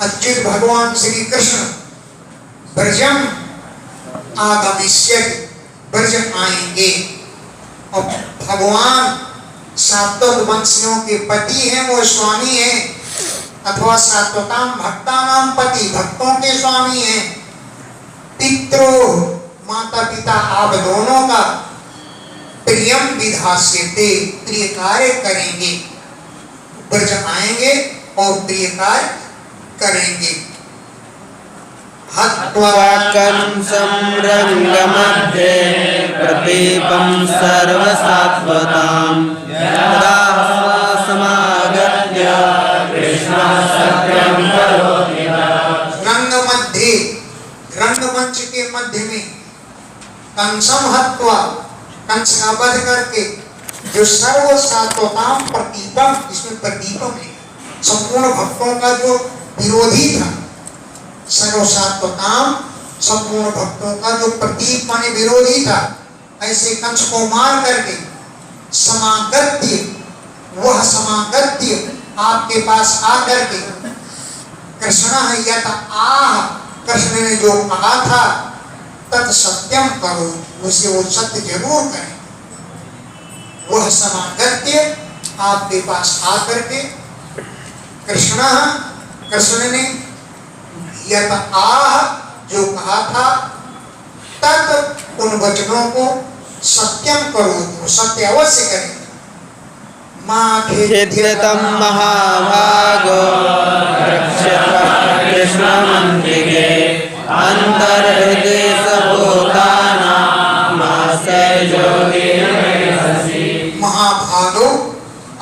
अच्युत भगवान श्री कृष्ण ब्रजम आगमिष्यति, ब्रज आएंगे। और भगवान सात्वत वंशियों के पति हैं, वो स्वामी हैं, अथवा सात्वताम भक्तानाम पति, भक्तों के स्वामी हैं। पितरो माता पिता आप दोनों का प्रियम विधास्यते, प्रिय कार्य करेंगे। ब्रज आएंगे और प्रिय कार्य करेंगे। कंसं रंगमध्ये प्रदीपं सर्वसात्वतां यदा समागत्य कृष्णः सत्यं करोति। रंगमंच के मध्य में कंसम हत्वा, कंस का वध करके, जो सर्व सात्वताम प्रदीपम, इसमें प्रदीपम है, संपूर्ण भक्तों का जो विरोधी था, सर्व सात्वताम संपूर्ण भक्तों का जो प्रदीप माने विरोधी था, ऐसे कंस को मार करके समागत्य, वह समागत्य आपके पास आकर के कृष्ण यत आह, कृष्ण ने जो कहा था, तत् सत्यम करो, उसे वो सत्य जरूर करें। वह समागत्य आपके पास आकर के कृष्ण ने यत आह जो कहा था, तत् उन वचनों को सत्यम करो, वो सत्य अवश्य करें। खेद्यतं महाभागो कृष्णमन्त्रिके अन्तर्हृदय सभूतानां महाभागो,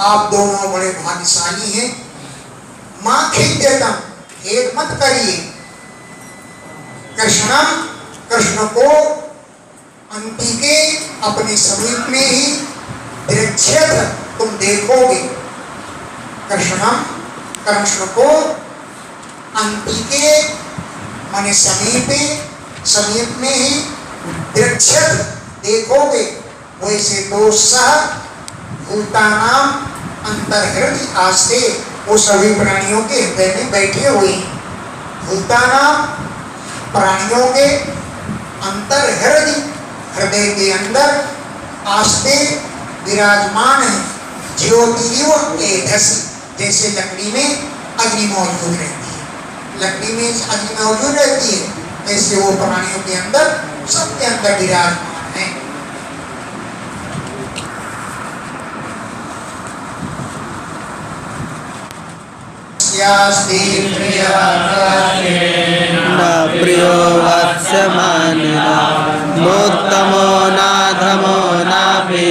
आप दोनों बड़े भाग्यशाली हैं। मां खेद्यतम, खेद मत करिए। कृष्ण को अंतिके, अपने समीप में ही दृश्यत, तुम देखोगे। कृष्ण को अंतिके माने समीप में ही दृश्यत, देखोगे। वैसे तो सह भूतानाम अंतर्हृदय आस्ते, वो सभी प्राणियों के हृदय में बैठे हुए हैं। भूतानाम प्राणियों के अंतर्हृदय, हृदय के अंदर आस्ते विराजमान है। ज्योतिरिव एधसि, जैसे लकड़ी में अग्नि मौजूद रहती है, लकड़ी में अग्नि मौजूद रहती है, ऐसे वो प्राणियों के अंदर, सबके अंदर विराजमान है। प्रियो वत्समानिना नोत्तमो नाधमो नापि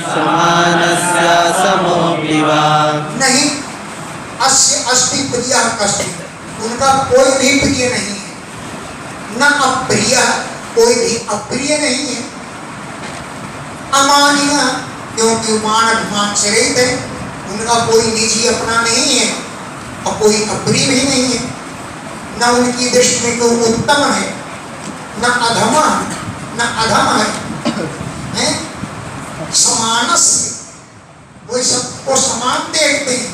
समानस्य समोऽपि वा। नहीं, अस्य अस्ति प्रिय कस्ति, उनका कोई भी प्रिय नहीं है, न अप्रिय, कोई भी अप्रिय नहीं है। अमानिया, क्योंकि मान अभिमान से रहित है, उनका कोई निजी अपना नहीं है और कोई अप्रिय भी नहीं है। न उनकी दृष्टि में कोई उत्तम है, न अधम है, समानस्य, वो सबको समान देखते हैं।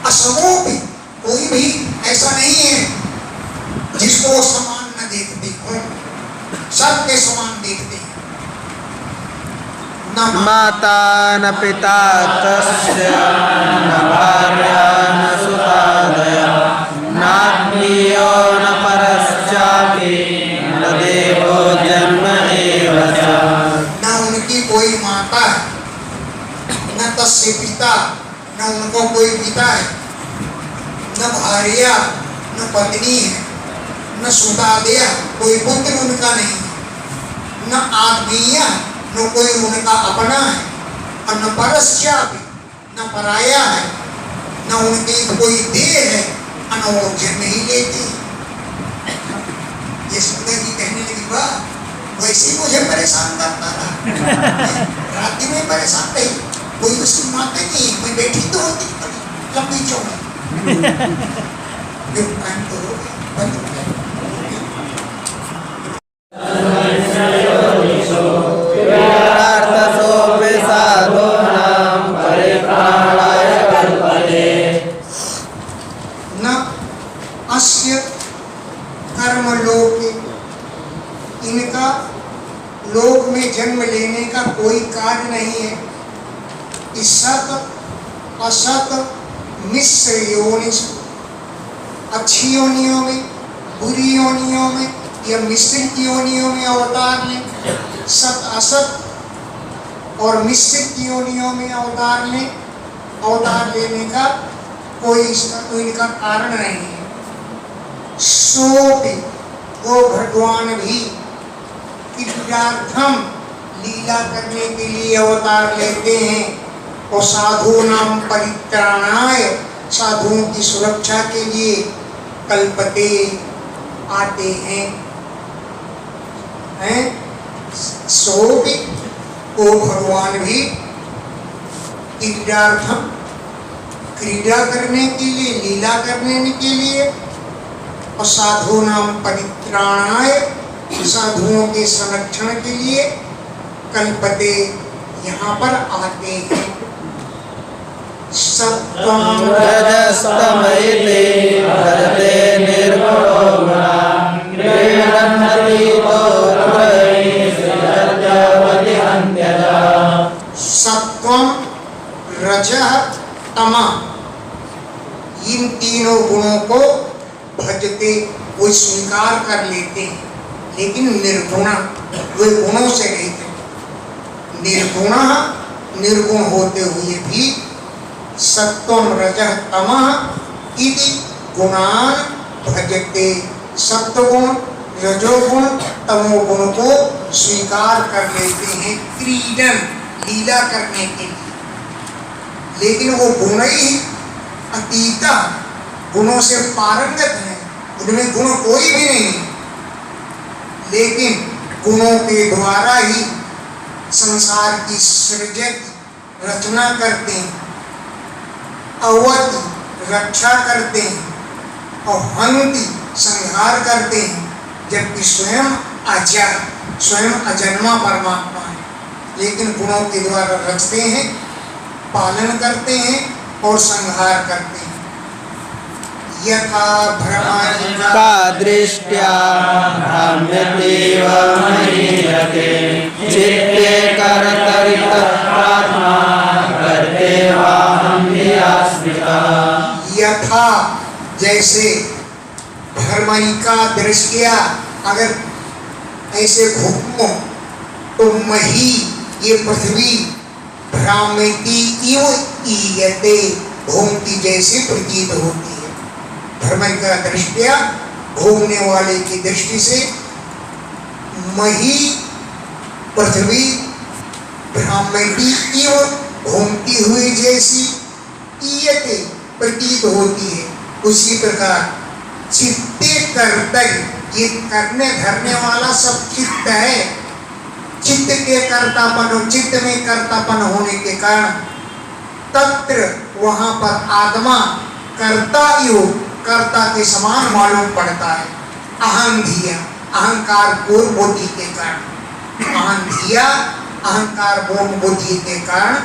असमो भी, कोई भी ऐसा नहीं है जिसको वो समान न देखते हो, सबके समान देखते हैं। न माता न पिता तस्य न भार्या न सुतादया नात्मीयो न परश्चापि न देवो जन्म एव च। न उनकी कोई माता है, न तस्य पिता, न उनको कोई पिता है, न भार्या, न पत्नी है, न सुतादया, कोई पुत्र उनका नहीं है, न आत्मीय, न कोई उनका अपना है, और न परश्चापि, न पराया है, न उनकी कोई देह है, और न वो जन्म ही लेती। ये सुंदर जी कहने लगी, वाह, वैसे मुझे परेशान करता था, रात में परेशान रही, कोई उसकी माता नहीं, कोई बेटी तो होती लंबी चौड़ी, जो टाइम तो हो गया, बंद हो गया। साधो याद नहीं है कि सत असत मिश्र योनिषु, अच्छी योनियों में, बुरी योनियों में या मिश्रित योनियों में अवतार लें। सत असत और मिश्रित योनियों में अवतार लेने का कोई इनका कारण नहीं है। सोपि वो भगवान भी क्रीडार्थम लीला करने के लिए अवतार लेते हैं और साधु नाम परित्राणाय, साधुओं की सुरक्षा के लिए कल्पते आते हैं। सोपि वो भगवान भी क्रीडार्थम, क्रीड़ा करने के लिए, लीला करने के लिए, और साधु नाम परित्राणाय, साधुओं के संरक्षण के लिए कल्पते, यहाँ पर आते हैं। सत्वं रजस्तमयते भरते निर्गुणो गुणान् क्रीडन्ति तोत्रैः सृजत्यवति हन्त्यजः। सत्वं रजः तमः, इन तीनों गुणों को भजते, वो स्वीकार कर लेते हैं, लेकिन निर्गुण, वे गुणों से रहित हैं। निर्गुण, निर्गुण होते हुए भी सत्वं रजः तमः इति गुणान भजते, सत्वगुण, रजोगुण, तमोगुण को स्वीकार कर लेते हैं क्रीडन, लीला करने के लिए। लेकिन वो गुण ही अतीता, गुणों से पारंगत है, उनमें गुण कोई भी नहीं, लेकिन गुणों के द्वारा ही संसार की सृजन, रचना करते हैं, अवधि, रक्षा करते हैं, और हंति, संहार करते हैं, जबकि स्वयं अजर, स्वयं अजन्मा परमात्मा है, लेकिन गुणों के द्वारा रचते हैं, पालन करते हैं और संहार करते हैं। यथा भ्रमादिका दृष्ट्या भ्राम्यतेव महीयते चित्ते कर्तरितप्रात्मा कर्तेवाहं धियास्मितः। यथा, जैसे भ्रमणिका दृष्टिया, अगर ऐसे घूमो तो मही, ये पृथ्वी, भ्राम्यति इव ईयते, घूमती जैसे प्रतीत होती है। भ्रमणिका दृष्टिया, घूमने वाले की दृष्टि से मही पृथ्वी भ्राम्यति इव, घूमती हुई जैसी, ईयते, प्रतीत होती है। उसी प्रकार चित्ते कर्तव्य, ये करने धरने वाला सब चित्त है। चित्त के कर्तापन, चित्त में कर्तापन होने के कारण तत्र, वहां पर आत्मा कर्ता योग, कर्ता के समान मालूम पड़ता है। अहं धिया, अहंकार पूर्ण बुद्धि के कारण, अहं धिया, अहंकार पूर्ण बुद्धि के कारण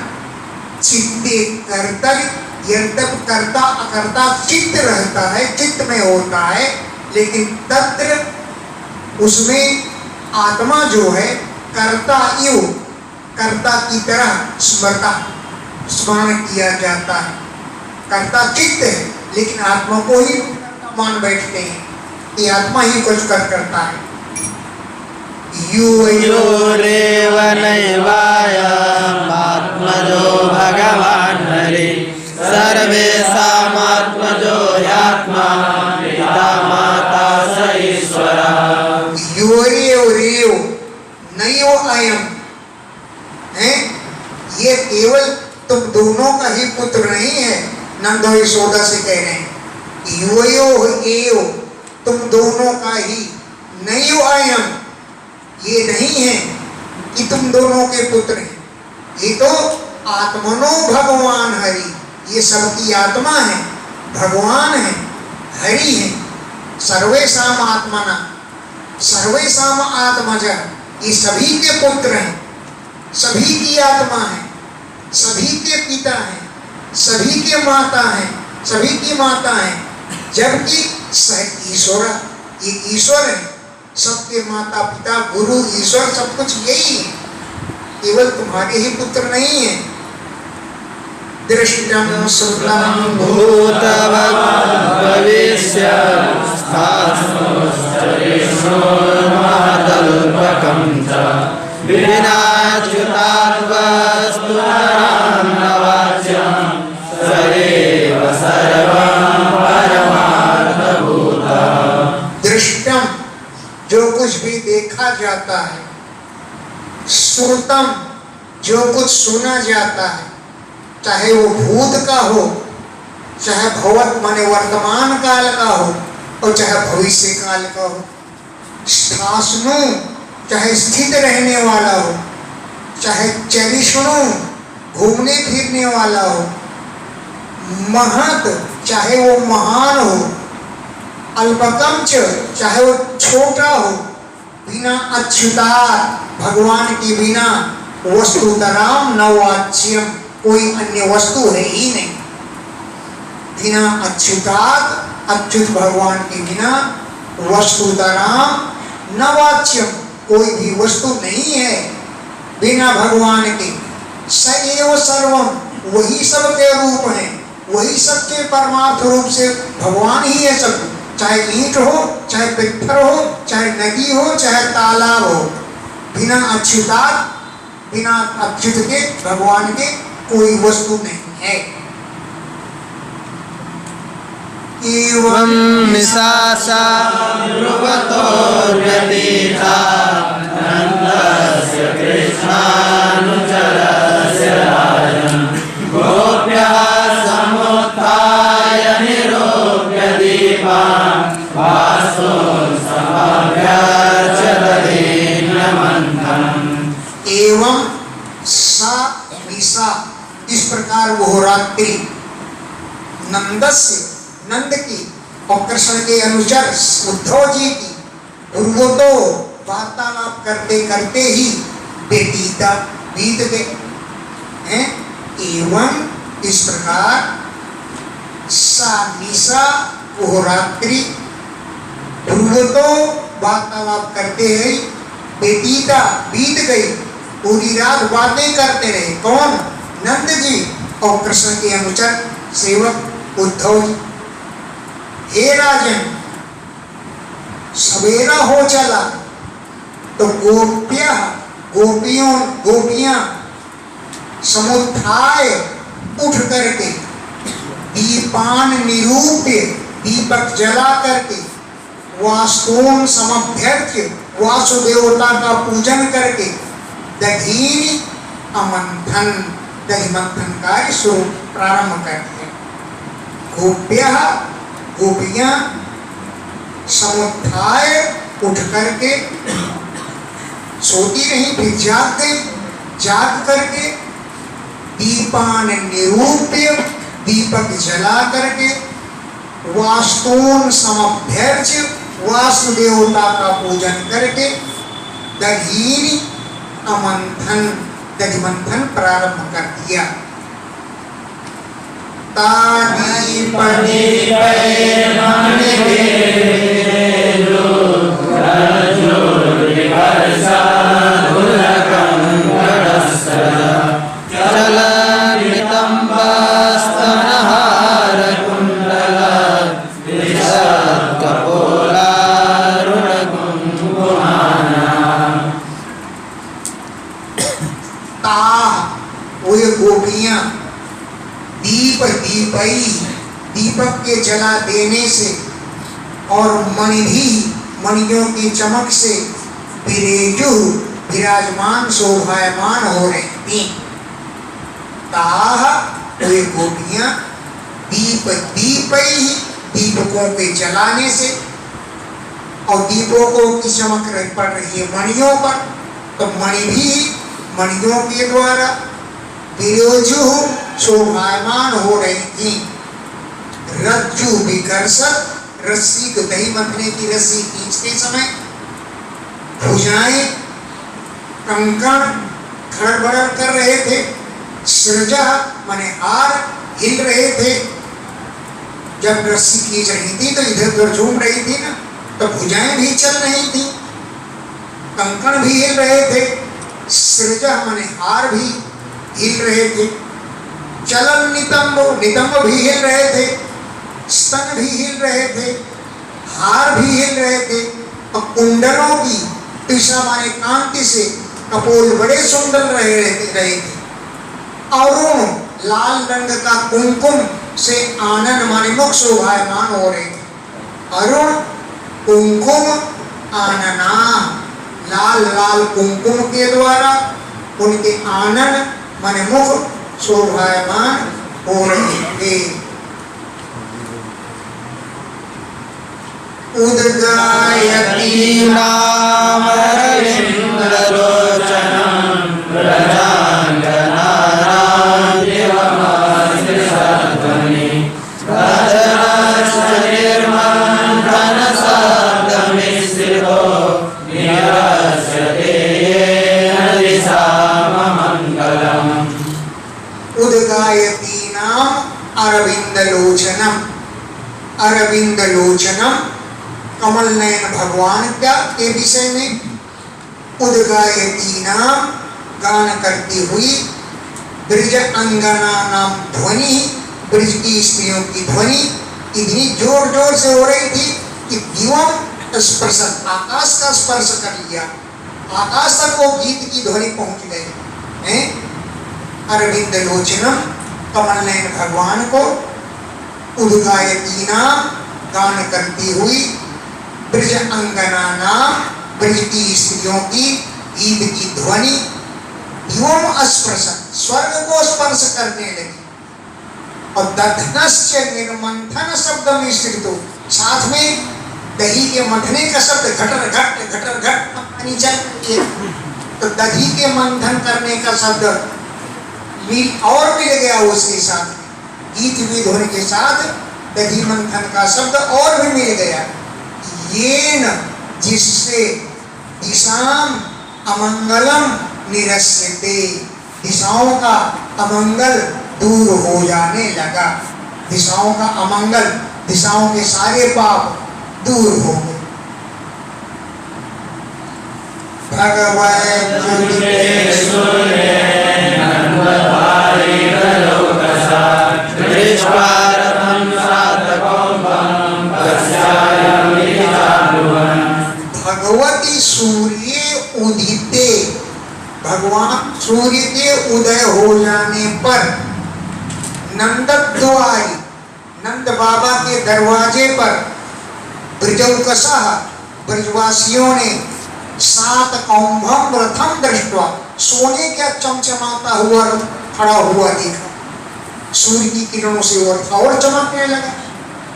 चित्ते कर्तव्य, यद्यप कर्ता अकर्ता चित्त रहता है, चित्त में होता है, लेकिन तत्र उसमें आत्मा जो है कर्ता यू, कर्ता की तरह स्मरण किया जाता है। कर्ता चित्त है, लेकिन आत्मा को ही मान बैठते हैं कि आत्मा ही कुछ करता है। योरेव नैवायम् आत्मजो भगवान् हरि सर्वेषामात्मजो ह्यात्मा पिता माता स ईश्वरः। योरेव नयो अयम है, ये केवल तुम दोनों का ही पुत्र नहीं है। नंदो यशोदा से कह रहे हैं योयो एव, तुम दोनों का ही, नयो अयम, ये नहीं है कि तुम दोनों के पुत्र हैं, ये तो आत्मनो भगवान हरि, ये सबकी आत्मा है, भगवान है, हरि है। सर्वेषाम आत्मना, सर्वेषाम आत्मज, ये सभी के पुत्र हैं, सभी की आत्मा है, सभी के पिता हैं, सभी के माता हैं, सभी की माता हैं, जबकि ईश्वर, ये ईश्वर है, सबके माता पिता गुरु ईश्वर सब कुछ यही है। केवल तुम्हारे ही पुत्र नहीं है। दृष्टम श्रुतम भूतवद्भविष्यत्स्थास्मश्चरेष्वोर्महदल्पकं च विनाच्युताद्वस्तुतरां न वाच्यं सदैव सर्वं परमार्थभूतः। दृष्टम जो कुछ भी देखा जाता है, श्रुतम जो कुछ सुना जाता है, चाहे वो भूत का हो, चाहे भवत माने वर्तमान काल का हो, और चाहे भविष्य काल का हो। स्थास्नु चाहे स्थित रहने वाला हो, चाहे चरिष्णु घूमने फिरने वाला हो, महत चाहे वो महान हो, अल्पकम चाहे वो छोटा हो, बिना अच्युतात् भगवान के बिना वस्तुतराम न वाच्यम कोई अन्य वस्तु है ही नहीं। बिना अच्युतात् अच्युत भगवान के बिना वस्तुतराम न वाच्यम कोई भी वस्तु नहीं है बिना भगवान के। सएव सर्वम वही सबके रूप है, वही सबके परमार्थ रूप से भगवान ही है सब। चाहे ईंट हो, चाहे पत्थर हो, चाहे नदी हो, चाहे तालाब हो, बिना अच्युतात् बिना अच्युत के भगवान के कोई वस्तु नहीं है। एवं निशासा ध्रुवतोर्व्यतीता नन्दस्य कृष्णानुचरस्य राजन् गोप्यः समुत्थाय निरोप्य दीपान् वास्तुं समाभ्यर्च्य दधीन्यमन्थन्। एवं सा निशा इस प्रकार वो रात्रि नंदस्य नंद की और कृष्ण के अनुचर उद्धव जी की पूर्वतो वार्तालाप करते करते ही बेटीता बीत गए हैं। एवं इस प्रकार सा निशा वो रात्रि पूर्वतो वार्तालाप करते ही बेटीता बीत गई। पूरी रात बातें करते रहे। कौन? नंद जी और कृष्ण के अनुचर सेवक उद्धव जी। हे राजन, सवेरा हो चला तो गोपियां समुत्थाय उठ करके दीपान निरूप्य दीपक जला करके वास्तुन समभ्यर्च्य वासुदेवता का पूजन करके दधीनि अमंथन दही मंथन कार्य शुरू प्रारंभ करते हैं। गोपियां समुत्थाय उठ करके सोती रही, फिर जाग गई। जाग करके दीपान निरूप्य दीपक जला करके वास्तुन समभ्यर्च्य वासुदेवता का पूजन करके दधीनि अमंथन दधि मंथन प्रारंभ कर दिया। गोपियां दीपक के जला देने से और मणियों की चमक से विराजमान शोभायमान हो रही थी। ताह वे गोपियां दीपकों के जलाने से और दीपों की चमक पड़ रही है मणियों पर, तो मणियों के द्वारा विरोजु शोभायमान हो रही थी। रज्जु विकर्षक रस्सी को दही मथने की रस्सी खींचते समय भुजाएं कंकण खड़बड़ कर रहे थे। सृजा माने हार हिल रहे थे। जब रस्सी खींच रही थी तो इधर उधर झूम रही थी ना, तो भुजाएं भी चल रही थी, कंकण भी हिल रहे थे। सृज माने हार भी हिल रहे थे, चलन नितंब, नितंब भी हिल रहे थे, स्तन भी हिल रहे थे, हार भी हिल रहे थे, और कुंडलों की दिशा माने कांति से कपोल बड़े सुंदर रहे थे। अरुण लाल रंग का कुमकुम से आनंद माने मुख शोभायमान हो रहे थे। अरुण कुमकुम आनना, लाल लाल कुमकुम के द्वारा उनके आनंद माने मुख शोभायमान हो रहे थे। उदगायती नाम रविन्द्रलोचनं प्रजाङ्गनाराध्यवमादिशध्वनि भद्राक्षनिर्मन्थनशब्दमिश्रितो निरस्यते येन दिशाममङ्गलम्। उदगायती नाम अरविंदलोचनम, अरविंदलोचनम कमल नयन भगवान का के विषय में, उदगायती नाम गान करती हुई, ब्रज अंगना नाम ध्वनि, ब्रज की स्त्रियों की ध्वनि इतनी जोर जोर से हो रही थी कि दिवम स्पर्श, आकाश का स्पर्श कर लिया, आकाश तक वो गीत की ध्वनि पहुंच गई है। अरविंद लोचनम कमल नयन भगवान को, उदगायती नाम गान करती हुई, ब्रज अंगना नाम ब्रज की स्त्रियों की गीत की ध्वनि दिवम स्पर्श, स्वर्ग को स्पर्श करने लगी। और दधनस्य निर्मंथन शब्द में स्थित हो, साथ में दही के मंथने का शब्द घटर घट घटर घट पानी चल रही है, तो दही के मंथन करने का शब्द मिल और मिल गया उसके साथ, गीत भी ध्वनि के साथ दही मंथन का शब्द और भी मिल गया। ये न जिससे दिशाम अमंगलम निरस्यते, दिशाओं का अमंगल दूर हो जाने लगा, दिशाओं का अमंगल, दिशाओं के सारे पाप दूर हो गए। भगवती सूर्य उदिते, भगवान सूर्य के उदय हो जाने पर नंदद्वारी, नंद बाबा के दरवाजे पर ब्रजौकसा, ब्रजवासियों ने सात कौंभम रथम दृष्टवा, सोने का चमचमाता हुआ रथ खड़ा हुआ देखा, सूर्य की किरणों से वो रथ और चमकने लगा।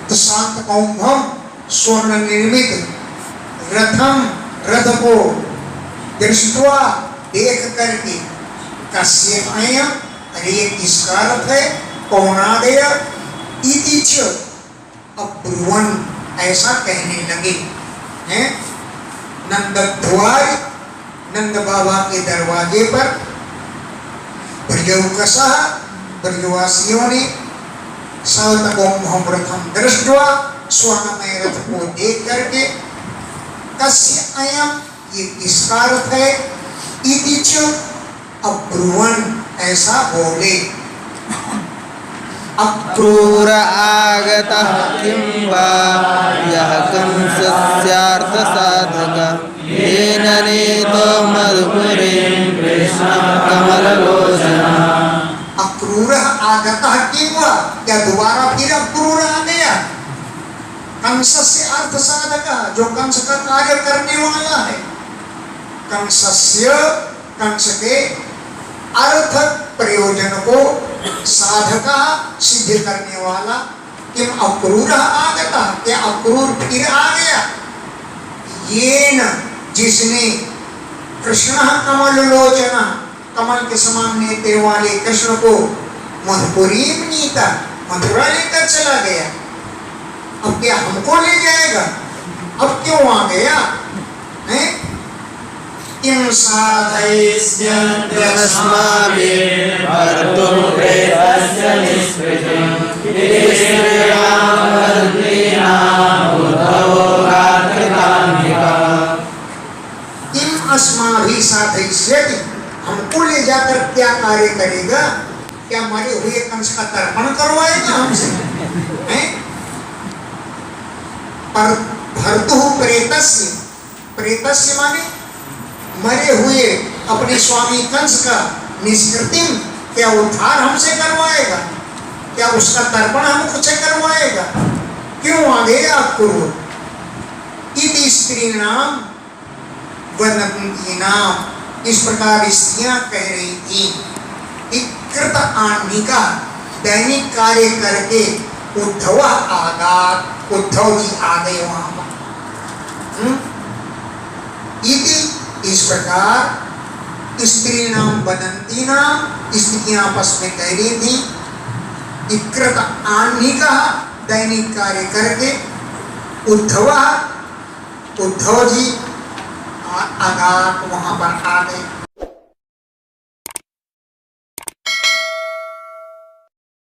तो सात कौंभम स्वर्ण निर्मित रथम, रथ को दृष्टवा देख करके, कस्य अयम, अरे किसका रथ है, कौनादय इति च अब्रुवन, ऐसा कहने लगे हैं। नंदद्वार, नंद बाबा के दरवाजे पर ब्रजौकसा, ब्रजवासियों ने सातकौंभम रथम दृष्ट्वा, स्वर्णमय रथ को देख करके, कस्य अयम, ये किसका रथ है, इति च अब्रुवन, ऐसा बोले। अक्रूर आगतः किं वा यः कंसस्यार्थसाधकः, येन नीतो मधुपुरीं कृष्णं कमललोचनः। अक्रूर आगतः किं वा, क्या दोबारा फिर अक्रूर आ गया, कंस से अर्थ साधक, जो कंस का कार्य करने वाला है, कंसस्य, कंस के अर्थ प्रयोजन को, साधका सिद्ध करने वाला, किम अक्रूर आगता, क्या अक्रूर फिर आ गया, ये न जिसने कृष्ण कमल लोचना, कमल के समान नेत्र वाले कृष्ण को मधुपुरी नीता, मथुरा लेकर चला गया, अब क्या हमको ले जाएगा, अब क्यों आ गया है? किम साधयिष्यन्त्यस्माभिः भर्तुं प्रेतस्य निष्कृतिं, श्रीराम वन्दीनाम् उद्धवो गात्रिकान्तिका। किम अस्माभिः साधयिष्यति, कार्य करेगा, क्या मरे हुए कंस का तर्पण करवाएगा हमसे? हैं? पर भर्तुः प्रेतस्य, प्रेतस्य माने मरे हुए अपने स्वामी कंस का निष्कृतिम, क्या उद्धार हमसे करवाएगा? क्या उसका तर्पण हमको से करवाएगा? क्यों आगे आप करो? इति स्त्रीणाम वदन्तीनाम, इस प्रकार स्त्रियां कह रही थी। कृत आन्निका, दैनिक कार्य करके उद्धव आगात, उद्धव जी आ गए वहां पर। इति, इस प्रकार स्त्री नाम वदंती नाम, स्त्रियां आपस में कह रही थी। कृत आन्निका, दैनिक कार्य करके उद्धव जी आगात वहां पर आ गए।